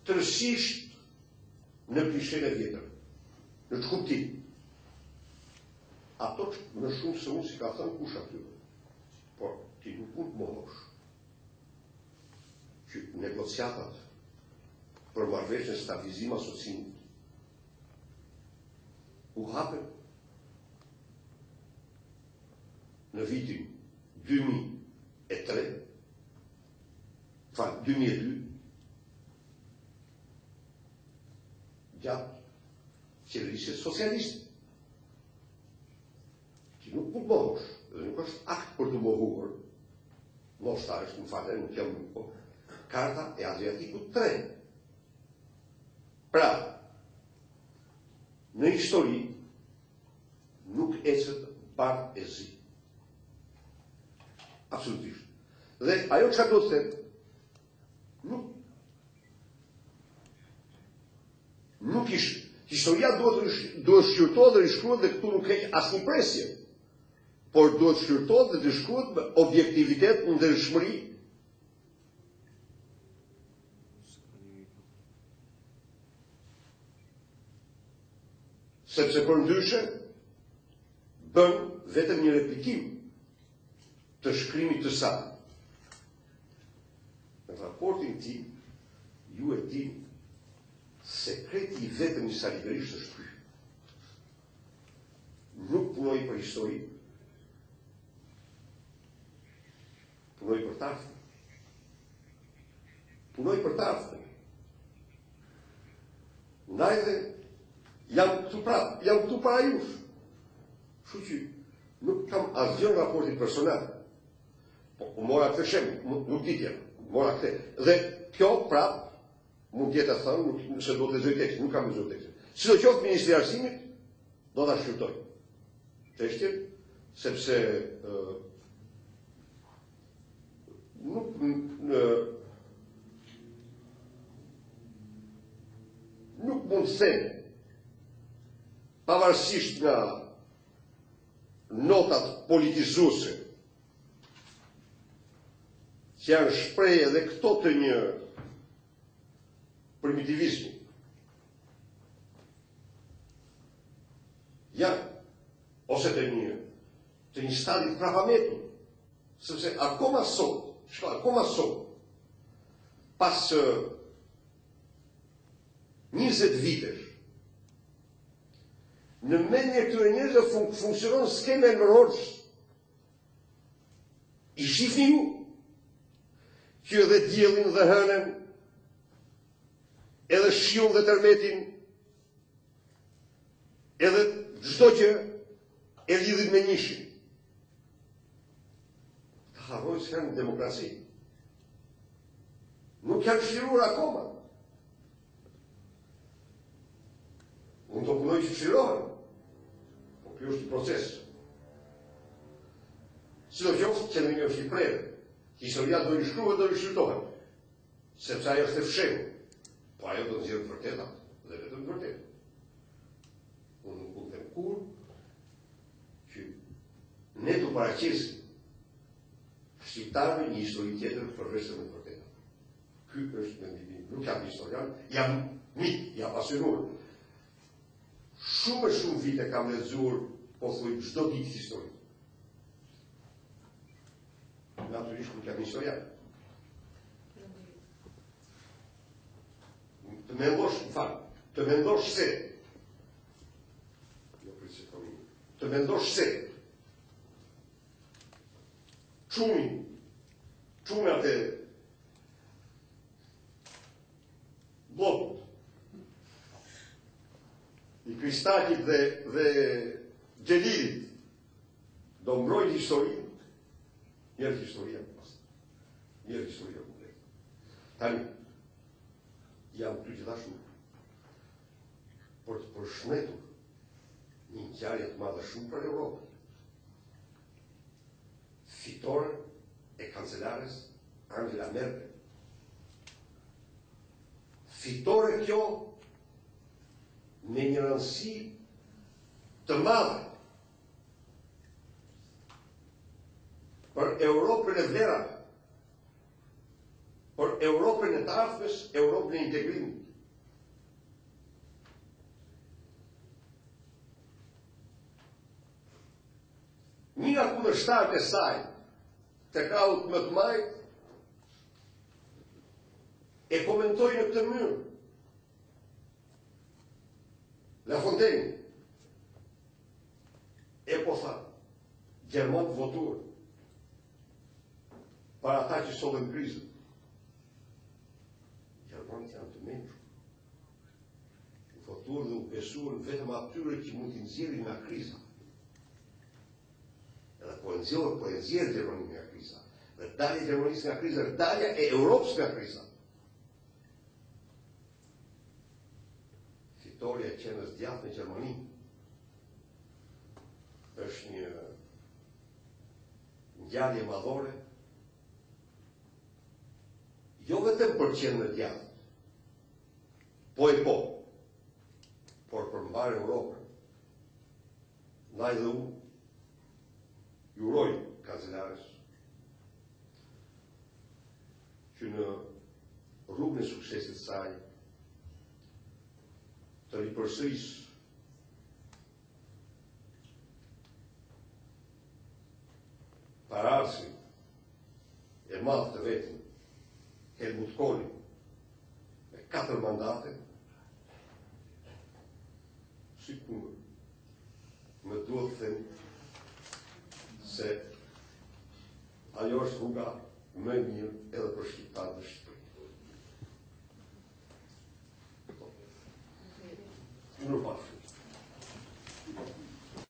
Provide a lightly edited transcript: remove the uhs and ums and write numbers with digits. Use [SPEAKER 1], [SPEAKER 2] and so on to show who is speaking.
[SPEAKER 1] tërësisht në klishen e vjetër, në të kuptim. Ato më shumë se unë si ka thënë kush aty. Por ti nuk mund të mohosh që negociatat për marrëveshjen stabilizim asocim u hapen në vitin 2003, 2002, gjatë qeverisjes socialiste. Ti nuk mund të mohosh, dhe nuk është akt për të mohuar. Moshtarisht, më falë, nuk jam Karta e Adriatikut 3. Pra, në histori nuk ecet bardh e zi. Absolutisht. Dhe ajo çka do të them, nuk ishte. Historia duhet shqyrtohet dhe rishkruhet dhe këtu nuk heq asnjë presje. Por duhet shqyrtohet dhe të shkruhet me objektivitet, ndershmëri. Sepse për ndryshe bën vetëm një replikim të shkrimit të saj. Në raportin tim, ju e dini, sekreti i vetëm i Saliverisht është ky. Nuk punoj për histori, punoj për të ardhmen. Punoj për të ardhmen. Ndaj dhe jam këtu para jush. Kështu që nuk kam asgjë në raportin personal. Po, mora këtë shemë, nuk ditja, mora këtë. Dhe kjo prap, mund tjetë të thënë, se do të lexoj tekstin, nuk kam lexuar tekstin. Sidoqoftë Ministri i Arsimit do ta shqyrtoj tekstin, sepse nuk mund të them, pavarësisht nga notat politizuese që janë shprehje edhe këto të një primitivizmi. Ose të një stadi të prapametur, sepse akoma sot, pas 20 vitesh, në mendjen e këtyre njerëzve funksionon skema Enver Hoxhës. I shihni ju që edhe diellin dhe hënën, edhe shiun dhe tërmetin, edhe çdo gjë e lidhin me njëshin. Të harrojnë se janë demokraci. Nuk janë fshiruar akoma. Unë do punoj që fshirohen. Po kjo është një proces. Sidoqoftë qendrimi është i prerë. Historia do rishkruhet dhe rishqyrtohet. Sepse ajo është e fshehur. Po ajo do të nxjerrë të vërtetat, dhe vetëm të vërtetat. Unë nuk mund të them kur që ne të paraqesim shqiptarëve një histori tjetër përveç se me të vërtetat. Ky është mendimi. Nuk jam historian, jam mik, jam pasionuar. Shumë vite kam lexuar, po thuaj çdo ditë histori. Natyrisht nuk jam historian. Të mendosh se të mendosh se çunat e bllokut i Kristakit dhe Xhelilit do mbrojnë historinë, njerë historia komplet. Tani, jam të gjithashtu për të përshnetur një ngjarje të madhe shumë për Europën. Fitore e kancelares Angela Merkel. Fitore kjo me një rëndësi të madhe për Europën e vlerave, për për Europën e të ardhmes, Europën e integrimit. Një nga kundërshtarët e saj, të krahut më të majt, e komentoi në këtë mënyrë. La Fontaine e po tha, Gjermanët votuar para ata që sollën krizën. Gjermanët janë të mençur. Votuar dhe u besuar vetëm atyre që mund t'i nxjerrin nga kriza. Edhe po e nxjerr Gjermaninë nga kriza. Dhe dalja e Gjermanisë nga kriza, dalja e Europës nga kriza. Fitoria e qenës djathtë në Gjermani është një ngjarje madhore, jo vetëm për qenën e djathtë, por për mbarë Europën. Ndaj dhe unë ju uroj kancelares që në rrugën e suksesit saj të ripërsëris paraardhësin e madh të vetëm Helmut Kohli me 4 mandate, sikur më duhet të them se ajo është rruga më e mirë edhe për shqiptarët e Shqipërisë. Në